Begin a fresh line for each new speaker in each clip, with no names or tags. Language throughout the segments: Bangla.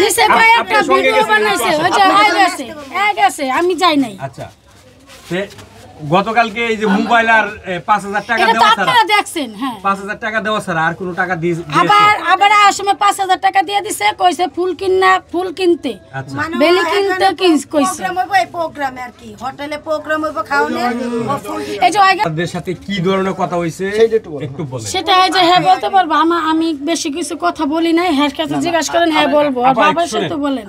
নিচে কয়েকটা ভিডিও বানাইছে ওই যে আই গেছে আমি যাই নাই।
আচ্ছা গতকালকে এই যে মোবাইল আর 5000 টাকা দেওয়া ছাড়া
আপনারা দেখছেন হ্যাঁ
5000 টাকা দেওয়া ছাড়া আর কোনো টাকা দিয়ে
আবার আসমে 5000 টাকা দিয়ে দিছে কইছে ফুল কিনতে মানে বেলি কিনতে কইছে
প্রোগ্রাম হইবো এই প্রোগ্রামে আর কি হোটেলে প্রোগ্রাম হইবো খাওয়ালে
এই যে
আপনাদের সাথে কি ধরনের কথা হইছে একটু বলেন।
সেটা এই যে হ্যাঁ বলতে পারবো আমি বেশি কিছু কথা বলি নাই হ্যাঁ কাছে জিজ্ঞাসা করেন হ্যাঁ বলবো আর বাবার সাথে বলেন।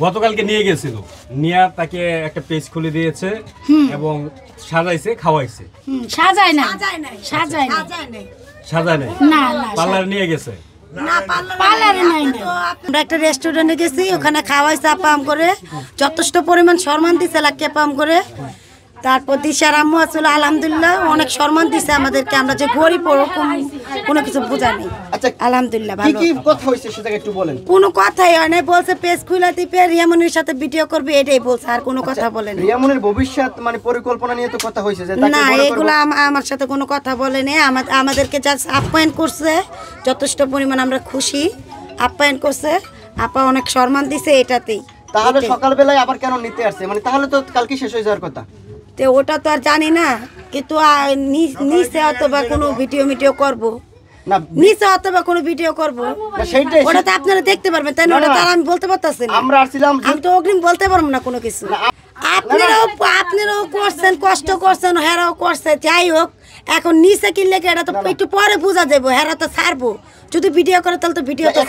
গতকালকে নিয়ে গেছিল নিয়া তাকে একটা পেজ খুলে দিয়েছে এবং সাজাইছে খাওয়াইছে
সাজায় না না না
পার্লার নিয়ে গেছে
না
পার্লারে নাই
আমরা একটা রেস্টুরেন্টে গেছি ওখানে খাওয়াইছে আপাম করে যথেষ্ট পরিমাণ সম্মান দিছে লাকিয়া পাম করে। তারপর দিশার আম্মু আসলে আলহামদুলিল্লাহ অনেক সম্মান দিছে আমাদেরকে আমরা যে গরিব ওরকম কোনো কিছু বোঝা নেই।
আচ্ছা
আলহামদুলিল্লাহ ভালো
কি কথা হইছে সেটা একটু বলেন।
কোনো কথাই হয় না বলছে পেজ খুলে দিবে রিয়ামনির সাথে ভিডিও করবে এটাই বলছে আর কোনো কথা বলে না।
রিয়ামনির ভবিষ্যৎ মানে পরিকল্পনা নিয়ে তো কথা হইছে যে তাকে
না
বড়
এগুলো আমার সাথে কোনো কথা বলে না। আমাদেরকে জাস্ট আপ্যায়ন করছে যথেষ্ট পরিমাণ আমরা খুশি আপ্যায়ন করছে আপা অনেক সম্মান দিছে এটাতেই।
তাহলে সকালবেলায় আবার কেন নিতে আসছে মানে তাহলে তো কালকে শেষ হয়ে যাওয়ার কথা।
তো ওটা তো আর জানি না কিন্তু নিচে অথবা কোনো ভিডিও করবো
না
নিচে অথবা কোনো ভিডিও করবো
সেইটাই
ওটা তো আপনারা দেখতে পারবেন তাই না ওটা তো আমি বলতে পারতেছি না।
আমরা আসছিলাম
আমি তো অগ্রিম বলতে পারবো না কোনো কিছু। আপনারাও করছেন কষ্ট করছেন হেরাও করছে যাই হোক এখন নিচে কিনলে এটা তো একটু পরে বোঝা যাবো হেরা তো ছাড়বো যদি ভিডিও করে তাহলে তো ভিডিও তো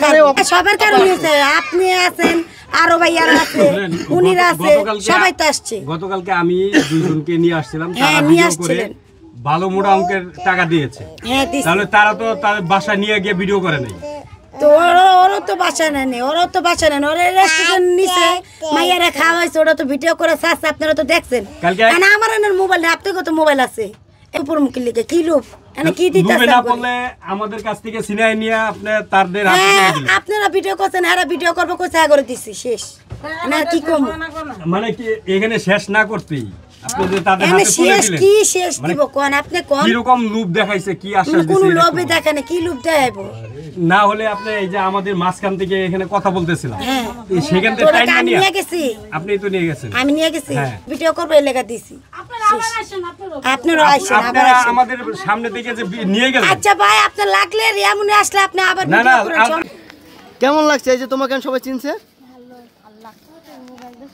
সবার কারণ হয়েছে আপনি আছেন আরো ভাইয়ারা আছে উনিরা আছে সবাই তো আসছে।
গতকালকে আমি দুইজনকে নিয়ে আসছিলাম
হ্যাঁ নিয়ে আসছিলেন
ভালো মোটা অঙ্কের টাকা দিয়েছে
হ্যাঁ
তাহলে তারা তো তাদের বাসা নিয়ে গিয়ে ভিডিও করে নাই
তো ওরা তো বাসায় নেন ওরা রেস্টুরেন্ট নিচে মাইয়ারা খাওয়াইছে ওরা তো ভিডিও করে ছাড়ছে আপনারা তো দেখছেন। আমার মোবাইল নেই আপনার কত মোবাইল আছে উপর মুখে লিখে কি লোভ কি
আমাদের কাছ থেকে সিনাই নিয়ে আপনি তাদের
আপনারা ভিডিও করছেন এরা ভিডিও করবো কোথায় করে দিচ্ছি শেষ কি কম
মানে কি এখানে শেষ না করতেই আপনি যে তাদের হাতে তুলে দিলেন
কি শেষ দিব কোন আপনি কোন
কি রকম লোভ দেখাইছে কি আশ্বাস দিছে
কোন লোভে দেখেন কি লোভ দেখাইবো
না হলে আপনি এই যে আমাদের মাঝখান থেকে এখানে কথা বলতেছিলাম সেখান থেকে টাইম নিয়ে
গেছি
আপনি তো নিয়ে গেছেন
আমি নিয়ে গেছি ভিডিও করব এই লেখা দিছি আপনারা আইছেন আবার
আমাদের সামনে থেকে যে নিয়ে গেলেন।
আচ্ছা ভাই আপনি লাগলে রিয়ামুনি আসলে আপনি আবার
ভিডিও
করেন।
কেমন লাগছে এই যে তোমাকে সবাই চিনছে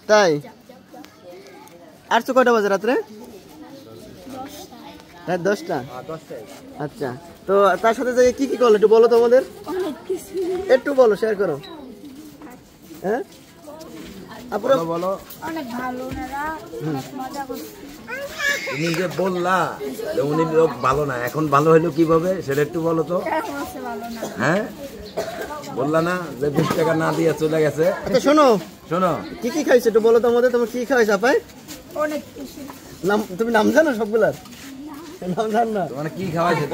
তাই আর তো কয়টা বাজে রাত্রে রাত 10টা আচ্ছা তো তার সাথে যে কি কি করলে একটু বলো তো আমাদের একটু বলো শেয়ার করো হ্যাঁ আপুরা বলো
অনেক ভালো ওনারা অনেক মজা করছে।
তুমি যে বললা যে উনি লোক ভালো না এখন ভালো হলো কিভাবে সেটা একটু বলো তো। হ্যাঁ বললা না যে 20 টাকা না দিয়ে চলে গেছে।
আচ্ছা শোনো
কি
কি খাইছো একটু বলো তো আমাদের তোমার কি খাইছো আপাই
অনেক কিছু
নাম তুমি নাম জানো সবগুলার নাম জানো না
মানে কি খাওয়াইছে